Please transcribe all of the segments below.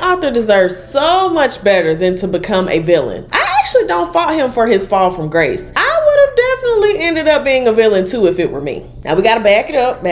Arthur deserves so much better than to become a villain. I actually don't fault him for his fall from grace. I would have definitely ended up being a villain too if it were me. Now we gotta back it up,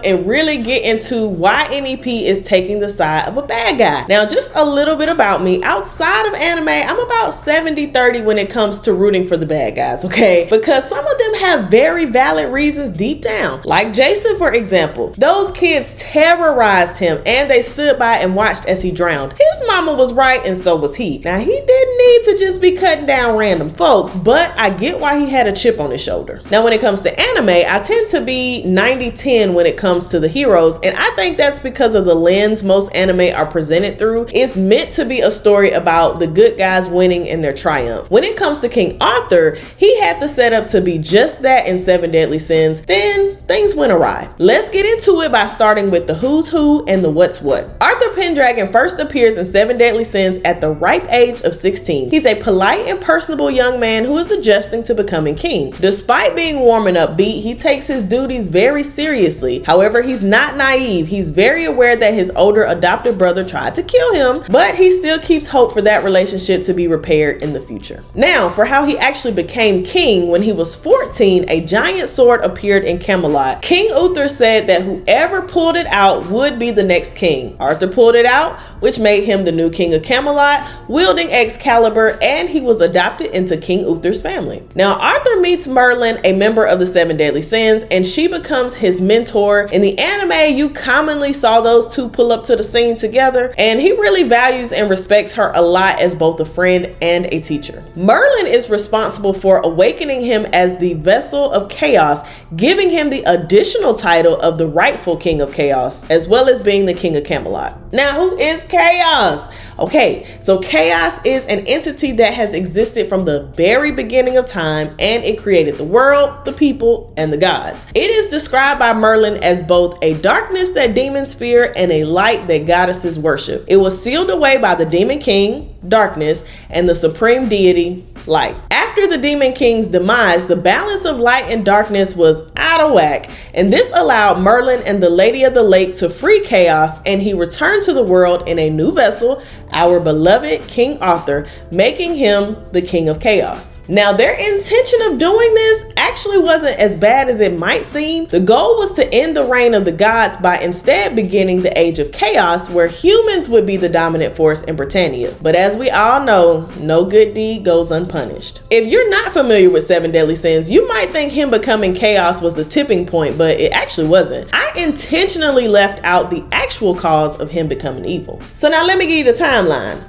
and really get into why NEP is taking the side of a bad guy. Now, just a little bit about me. Outside of anime, I'm about 70-30 when it comes to rooting for the bad guys, okay? Because some of them have very valid reasons deep down. Like Jason, for example. Those kids terrorized him and they stood by and watched as he drowned. His mama was right and so was he. Now, he didn't need to just be cutting down random folks, but I get why he had a chip on his shoulder. Now, when it comes to anime, I tend to be 90-10 when it comes to the heroes, and I think that's because of the lens most anime are presented through. It's meant to be a story about the good guys winning in their triumph. When it comes to King Arthur, he had the setup to be just that in Seven Deadly Sins. Then things went awry. Let's get into it by starting with the who's who and the what's what. Arthur Pendragon first appears in Seven Deadly Sins at the ripe age of 16. He's a polite and personable young man who is adjusting to becoming king. Despite being warm and upbeat, he takes his duties very seriously. However, he's not naive. He's very aware that his older adopted brother tried to kill him, but he still keeps hope for that relationship to be repaired in the future. Now, for how he actually became king, when he was 14, a giant sword appeared in Camelot. King Uther said that whoever pulled it out would be the next king. Arthur pulled it out, which made him the new king of Camelot, wielding Excalibur, and he was adopted into King Uther's family. Now, Arthur meets Merlin, a member of the Seven Deadly Sins, and she becomes his mentor. In the anime, you commonly saw those two pull up to the scene together, and he really values and respects her a lot as both a friend and a teacher. Merlin is responsible for awakening him as the vessel of chaos, giving him the additional title of the rightful king of chaos, as well as being the king of Camelot. Now, who is chaos? Okay, so chaos is an entity that has existed from the very beginning of time, and it created the world, the people, and the gods. It is described by Merlin as both a darkness that demons fear and a light that goddesses worship. It was sealed away by the demon king, darkness, and the supreme deity, light. After the demon king's demise, the balance of light and darkness was out of whack, and this allowed Merlin and the Lady of the Lake to free chaos, and he returned to the world in a new vessel, our beloved King Arthur, making him the king of chaos. Now, their intention of doing this actually wasn't as bad as it might seem. The goal was to end the reign of the gods by instead beginning the age of chaos, where humans would be the dominant force in Britannia. But as we all know, no good deed goes unpunished. If you're not familiar with Seven Deadly Sins, you might think him becoming chaos was the tipping point, but it actually wasn't. I intentionally left out the actual cause of him becoming evil. So now let me give you the timeline.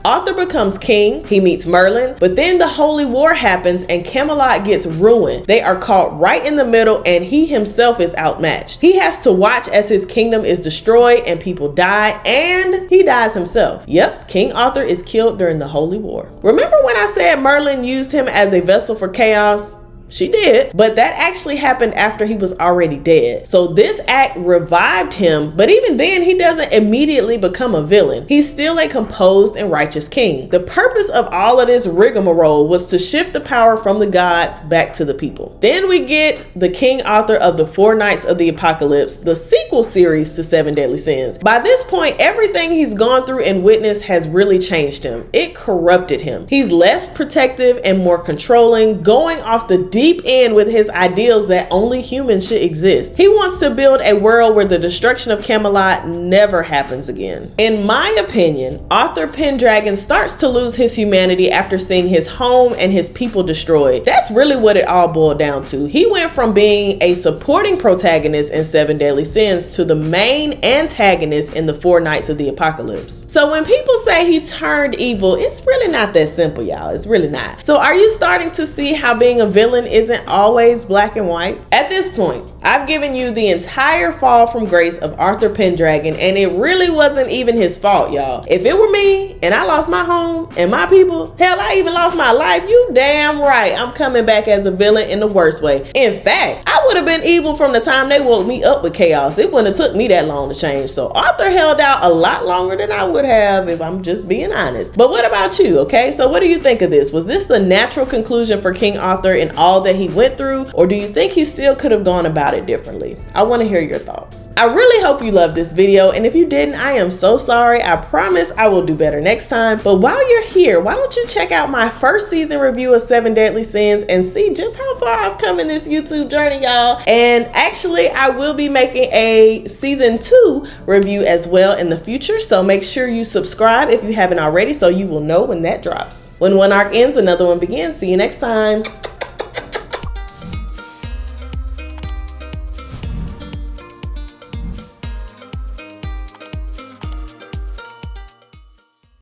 Arthur becomes king, he meets Merlin, but then the Holy War happens and Camelot gets ruined. They are caught right in the middle and he himself is outmatched. He has to watch as his kingdom is destroyed and people die, and he dies himself. Yep, King Arthur is killed during the Holy War. Remember when I said Merlin used him as a vessel for chaos? She did, but that actually happened after he was already dead. So this act revived him, but even then he doesn't immediately become a villain. He's still a composed and righteous king. The purpose of all of this rigmarole was to shift the power from the gods back to the people. Then we get the King Arthur of the Four Knights of the Apocalypse, the sequel series to Seven Deadly Sins. By this point, everything he's gone through and witnessed has really changed him. It corrupted him. He's less protective and more controlling, going off the deep end with his ideals that only humans should exist. He wants to build a world where the destruction of Camelot never happens again. In my opinion, Arthur Pendragon starts to lose his humanity after seeing his home and his people destroyed. That's really what it all boiled down to. He went from being a supporting protagonist in Seven Deadly Sins to the main antagonist in the Four Knights of the Apocalypse. So when people say he turned evil, it's really not that simple, y'all. It's really not. So are you starting to see how being a villain isn't always black and white? At this point, I've given you the entire fall from grace of Arthur Pendragon, and it really wasn't even his fault, y'all. If it were me and I lost my home and my people, hell, I even lost my life, you damn right I'm coming back as a villain in the worst way. In fact, I would have been evil from the time they woke me up with chaos. It wouldn't have took me that long to change. So Arthur held out a lot longer than I would have, if I'm just being honest. But what about you, okay? So what do you think of this? Was this the natural conclusion for King Arthur in all all that he went through, or do you think he still could have gone about it differently? I want to hear your thoughts. I really hope you loved this video, and if you didn't, I am so sorry. I promise I will do better next time. But while you're here, why don't you check out my first season review of 7 Deadly Sins and see just how far I've come in this YouTube journey, y'all. And actually, I will be making a season 2 review as well in the future, so make sure you subscribe if you haven't already so you will know when that drops. When one arc ends, another one begins. See you next time.